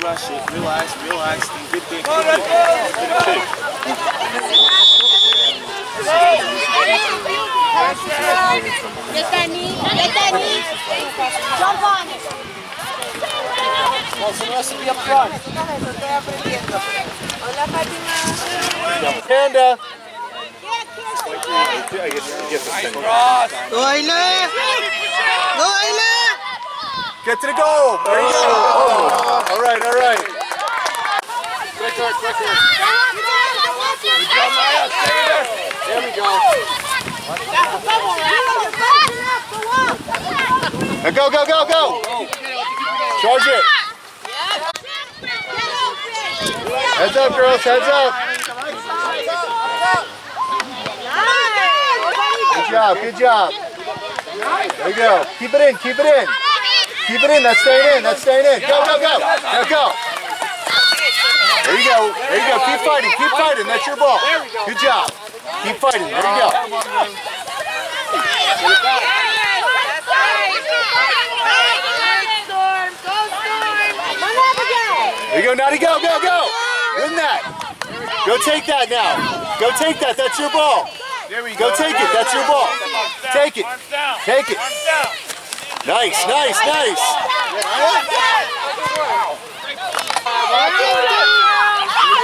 rush it. Relax. Good kick. Get that knee. Jump on it. Well, so the rest will be up front. Panda. I guess you get the thing. Get to the goal. There you go. Oh. All right. Quicker. Good job, Maya. Stay there. There we go. Now go. Charge it. Heads up, girls. Heads up. Good job. There you go. Keep it in. That's staying in. Go. Now go. There you go. Keep fighting. That's your ball. Good job. Keep fighting. There you go. There you go, Naughty. Go. Win that. Go take that now. That's your ball. Go take it. That's your ball. Take it. Nice.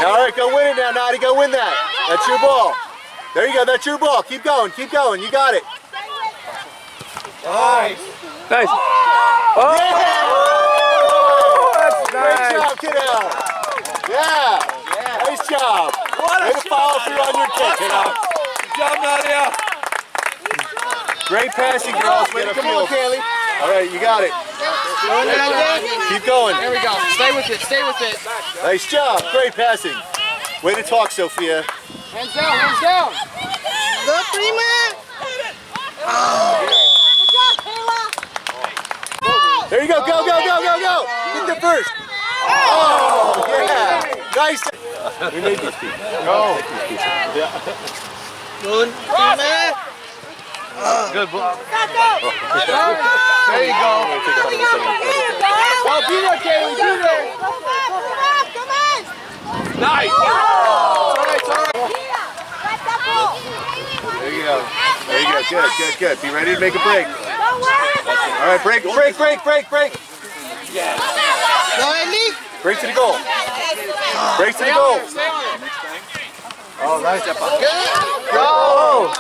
All right, go win it now, Naughty. Go win that. That's your ball. There you go. That's your ball. Keep going. You got it. Nice. Oh, that's nice. Great job, kiddo. Yeah. Nice job. Way to follow through on your kick, kiddo. Good job, Nadia. Great passing, girls. Come on, Kaylee. All right, you got it. Keep going. There we go. Stay with it. Nice job. Great passing. Way to talk, Sophia. Hands down. Go, Prima. There you go. Go. Hit the first. Oh, yeah. Nice. We made these people. Go. Good, Prima. Good ball. There you go. Oh, be there, Kaylee. Be there. Come on. Nice. It's all right. There you go. Good. Be ready to make a break. All right, break. Go, Andy. Break to the goal. Stay on it. Oh, nice. Go.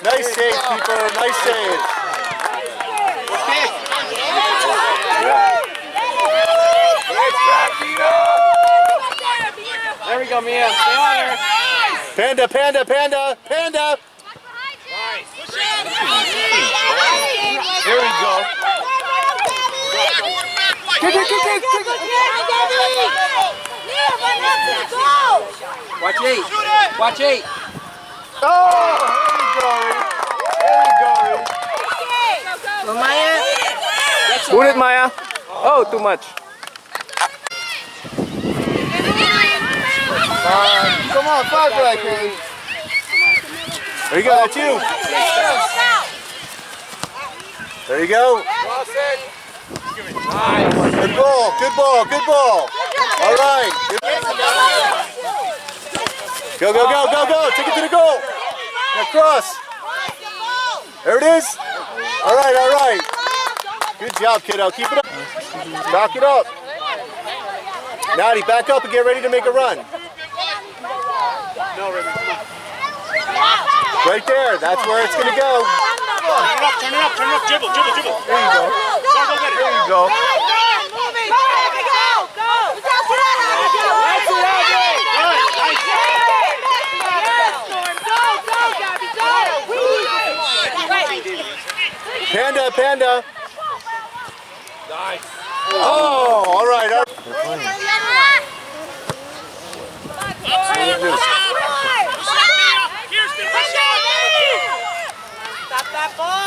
Nice save, keeper. Nice save. There we go, Mia. Stay on there. Panda. Here we go. Kick. Watch eight. Oh, here we go. Go, Maya. Pull it, Maya. Oh, too much. Come on, five right, Kaylee. There you go, that's you. There you go. Good ball. All right. Go. Take it to the goal. Now cross. There it is. All right. Good job, kiddo. Keep it up. Knock it up. Naughty, back up and get ready to make a run. Right there. That's where it's going to go. Turn it up. Dribble. There you go. Panda. Nice. Oh, all right.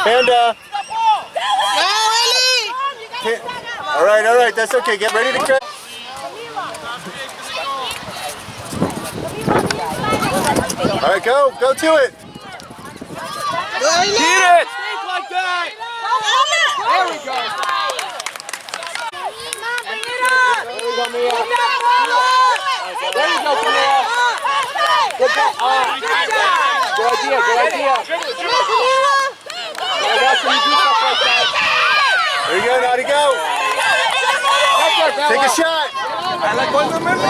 Panda. All right. That's okay. Get ready to crack. All right, go to it. Get it. Like that. There we go. Bring it up. Good idea, good idea. I watch when you do stuff like that. There you go, Naughty, go. Take a shot. I like going to remember.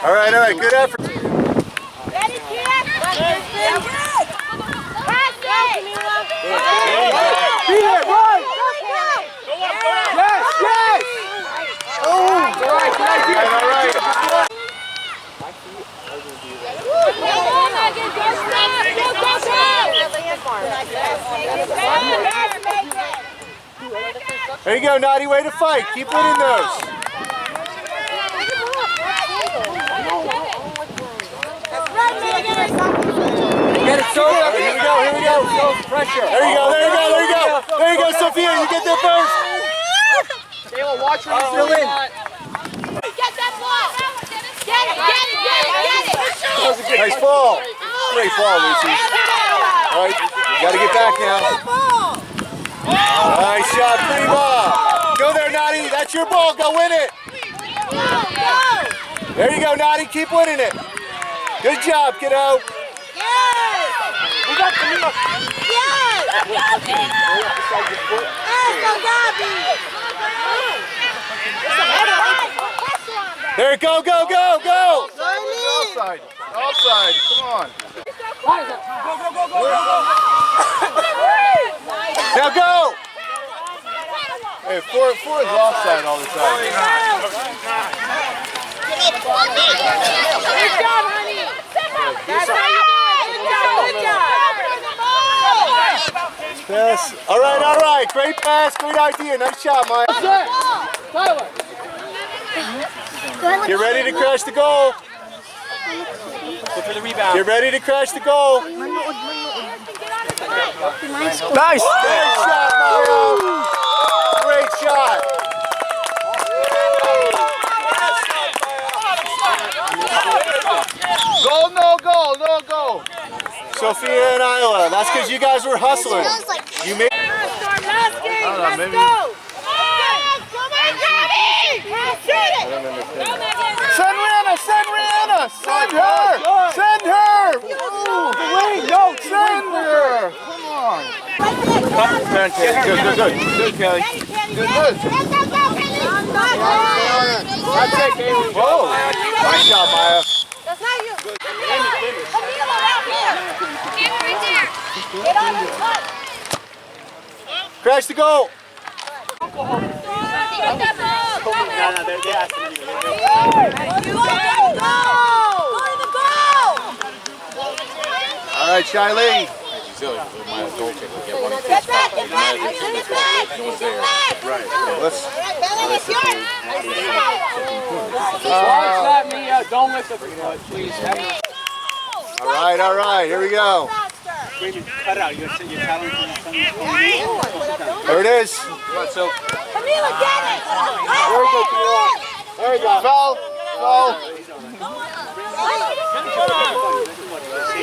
All right, good effort. Ready, kid? Be there, run. Yes, yes. Oh, all right, good idea. All right. There you go, Naughty, way to fight. Keep winning those. Get it, so Here we go, here we go. pressure. There you go, there you go, there you go. There you go, Sophia, you get there first. Kayla, watch where you're still in. Get that ball! Get it! Nice ball. Great ball, Lucy. All right, you got to get back now. Nice shot, pretty ball. Go there, Naughty. That's your ball. Go win it. There you go, Naughty. Keep winning it. Good job, kiddo. We got the Newark. There, go, go, go, go. Offside. Offside. Come on. Now go. Hey, four is offside all the time. Good job, honey! That's how you do it! Good job! Pass. All right. Great pass. Great idea. Nice shot, Mike. Tyler. Get ready to crash the goal. Go for the rebound. Get ready to crash the goal. Nice. Great shot, Mario. Great shot. Goal, no goal, no goal. Sophia and Isla, that's because you guys were hustling. You made. Last game, let's go! Come on, Daddy! Shoot it! Send Rihanna, send her, send her. Wait, no, send her. Come on. Good, Kelly. Good. That's it, Kelly. Whoa, nice job, Maya. That's not you. Camila, out here. Get right there. Get on the front. Crash the goal. Get that ball. Go to the goal. All right, Shiley. Get back. Let's. Belly, it's yours. Watch that, Mia. Don't let the please. All right. Here we go. Cut out. You're telling me. There it is. So, Camila, get it. there we go, Camila. There you go. Foul.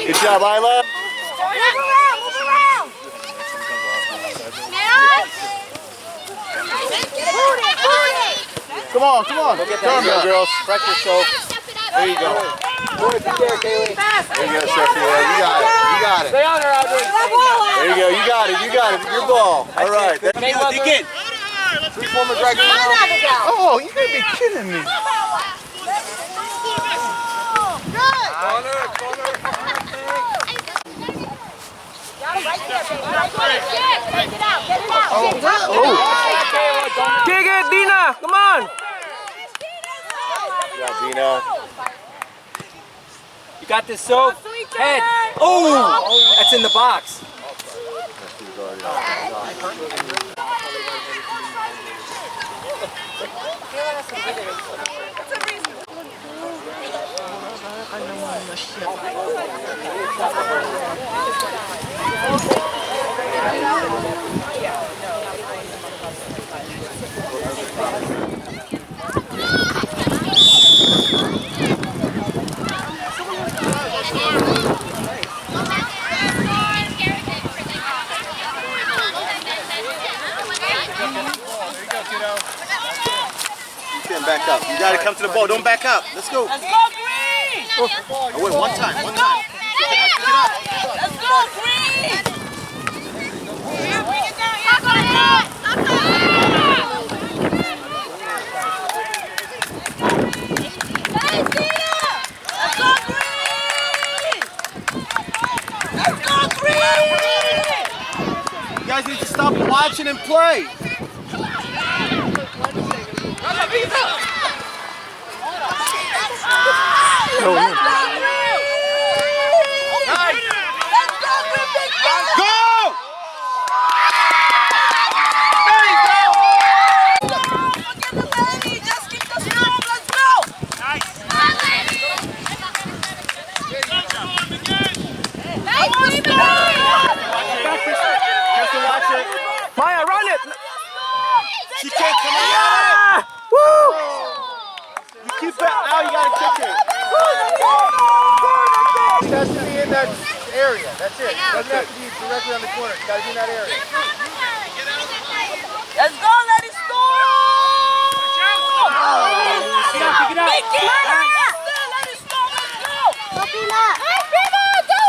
Good job, Isla. Move around. Come on. Come on, girls. Pressure, so. There you go. There, Kaylee. There you go, Sophia. You got it. Stay on her, Audrey. There you go. You got it. Your ball. All right. Kayla, dig in. Three former drag. Oh, you gotta be kidding me. Dig it, Dina. Come on. Yeah, Dina. You got this, so head. Oh, that's in the box. Back up. You gotta come to the ball. Don't back up. Let's go. Let's go, Green! Oh, wait, one time. Let's go, Green! Bring it down, yeah, go ahead! Hey, Tina! Let's go, Green! Let's go, Green! You guys need to stop watching and play. Maya, run it! She can't come out. Woo! You keep it. Now you gotta kick it. It has to be in that area. That's it. It doesn't have to be directly on the corner. It's gotta be in that area. Let's go, let it storm! Pick it up, pick it up. Let it storm, let's go! Hey, Primo, go!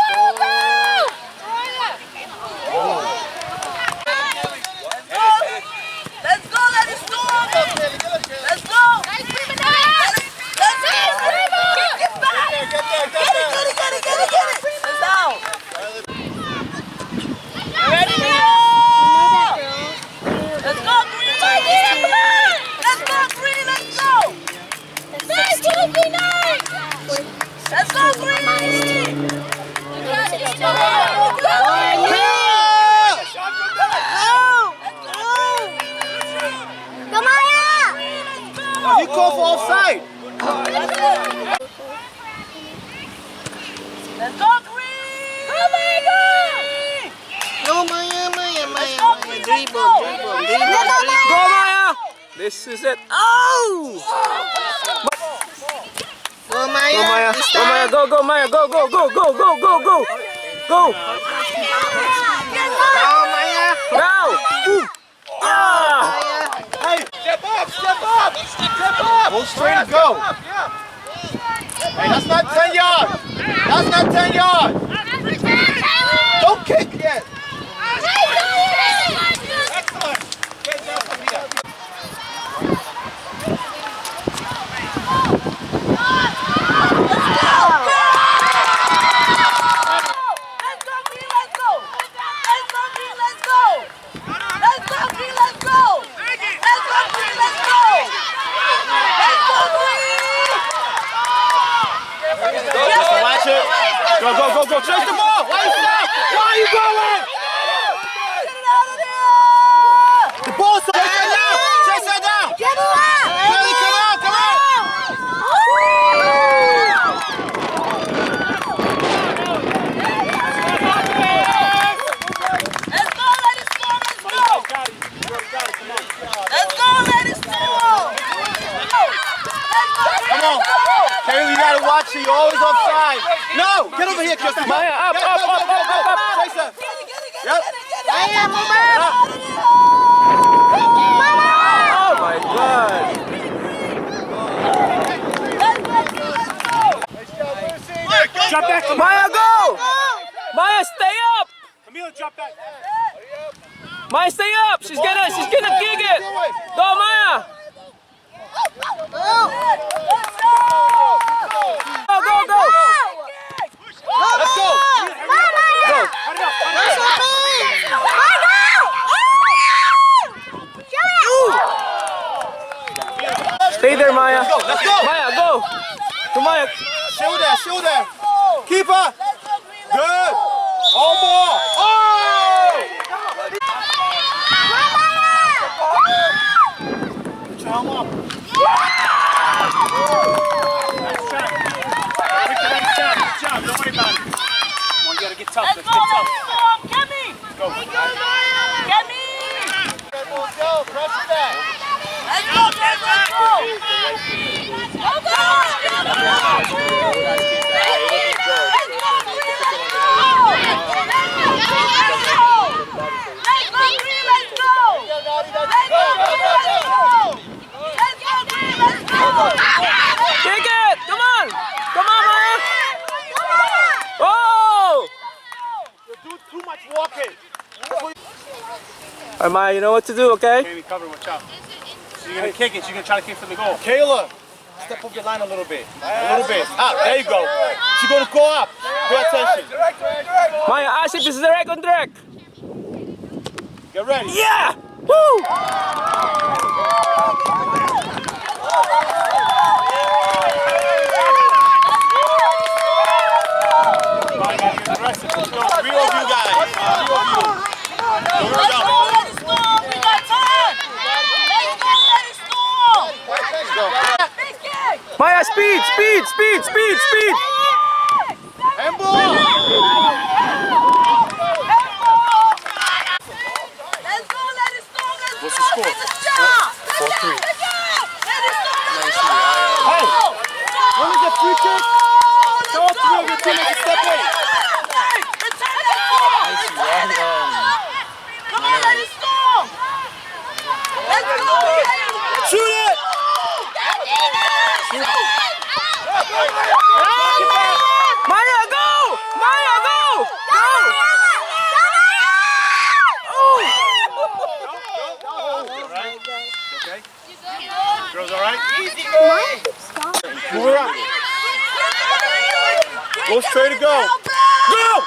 Let's go, let it storm! Let's go! Let's go, Primo! Get back! Get it! Let's down! Ready, Primo! Let's go, Green! Come on! Let's go, Green! Let's go! Let's go, Green! Let's go, Green! Oh, you call for offside. Let's go, Green! Oh my God! No, Maya. Dribble. Go, Maya! This is it. Oh! Go, Maya. Go, Maya. Go, Maya. Go, Maya. Go. Go. Go, Maya. Go! Boom! Ah! Hey, step up. Go straight and go. Hey, that's not 10 yards. That's not 10 yards. Don't kick yet. Excellent. Go. Chase the ball. Why are you going? The ball's so Chase her down. Kelly, come on. Come on. Kelly, you gotta watch it. You're always offside. No, get over here, Kristen. Maya, up. Chase her. Yep. Maya, move up. Oh my God! Drop back. Maya, go! Maya, stay up! Camila, drop back. Maya, stay up! She's gonna kick it! Go, Maya! Go! Let's go. Go! Stay there, Maya. Let's go. Maya, go! To Maya. Shield there. Keep her. Good. All ball. Oh! Put your helm up. Nice shot. Good job. Don't worry about it. Come on, you gotta get tough. Let's get tough. Go. Go. Press it back. Let's go! Alright, Maya, you know what to do, okay? Can't be covered, watch out. So you're gonna kick it, so you're gonna try to kick for the goal. Kayla, step up your line a little bit. A little bit. Up, there you go. She's gonna go up. Pay attention. Maya, ask if this is direct on direct. Get ready. Yeah! Woo! Aggressive. Let's go. 3 of you guys. 3 of you. Don't worry about it. Let it storm. We got time. Let it storm. Let's go. Big kick. Maya, speed, speed, speed, speed, speed! Handball. Let's go. Let it storm. What's the score? 4-3. Hey, when is the free kick? Tell 3 of your teammates to step in. Come on, let it storm. Let's go. Shoot it. Maya, go! Maya, go! Go! Okay? Girls alright? Move around. Go straight to go. Go!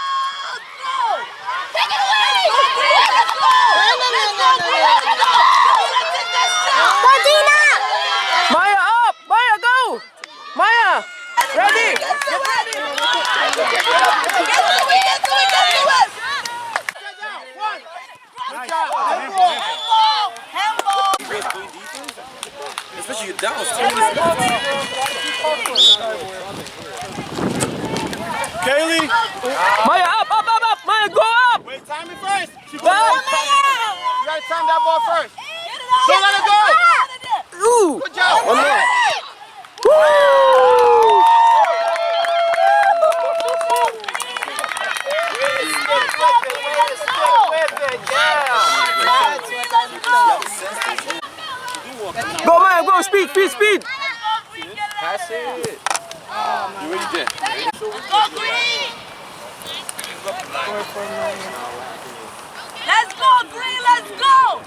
Maya, up! Maya, go! Maya, ready? Especially your down. Kaylee. Maya, up, up, up, up! Maya, go up! Wait, time it first. You Go! gotta time that ball first. Don't let it go. Ooh! Good job. One more. Go, Maya, go! Speed, speed, speed! Pass it. You already did. Go green! Let's go green, let's go!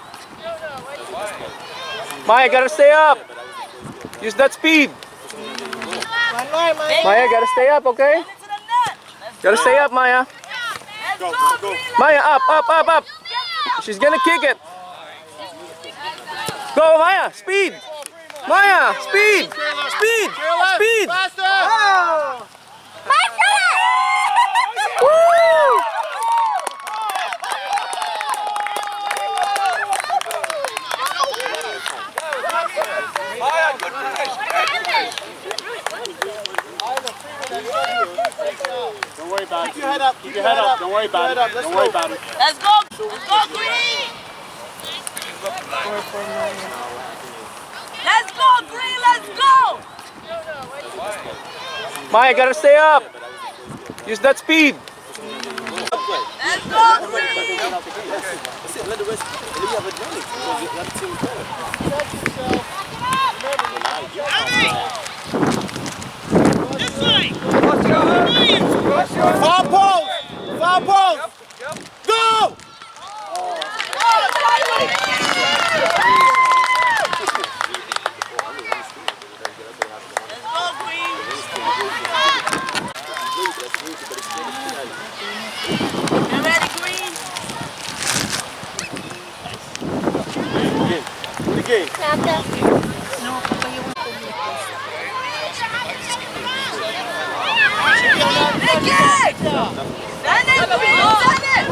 Maya, gotta stay up! Use that speed! Maya, gotta stay up, okay? To the net. Gotta stay up, Maya. Let's go green, Maya, up, up, up, up! She's gonna kick it! Go, Maya! Speed! Maya! Speed! Speed! Speed! Faster. Woo! Don't worry about it. Keep your head up. Keep your head up. Don't worry about it. Don't worry about it. Let's go green! Let's go green, let's go! Maya, gotta stay up! Use that speed! Let's go green! Foul post. Foul post. Go. You ready, green? The game. Big kick! Send it, green, send it!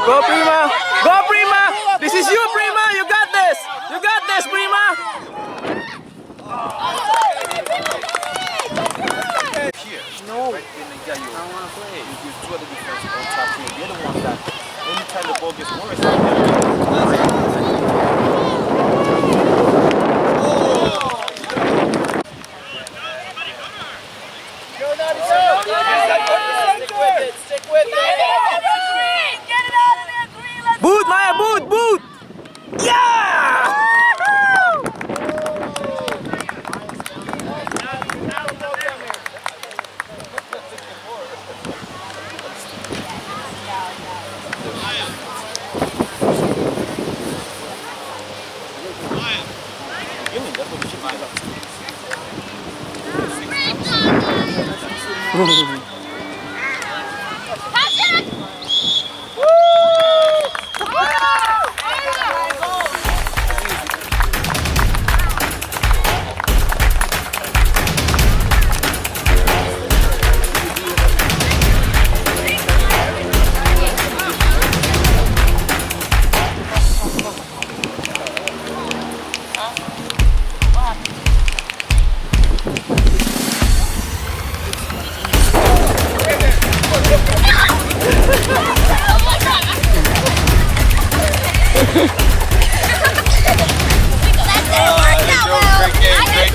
Go, Prima! Go, Prima! This is you, Prima! You got this! You got this, Prima! No. Right in the guy, I don't want to play. You do other defense on top here. They're the ones that anytime the ball gets worse, Boot, Maya, boot, boot! Yeah!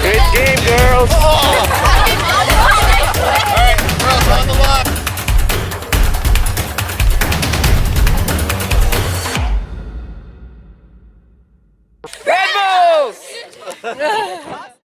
Good game, girls. Alright, girls on the line. Redbulls!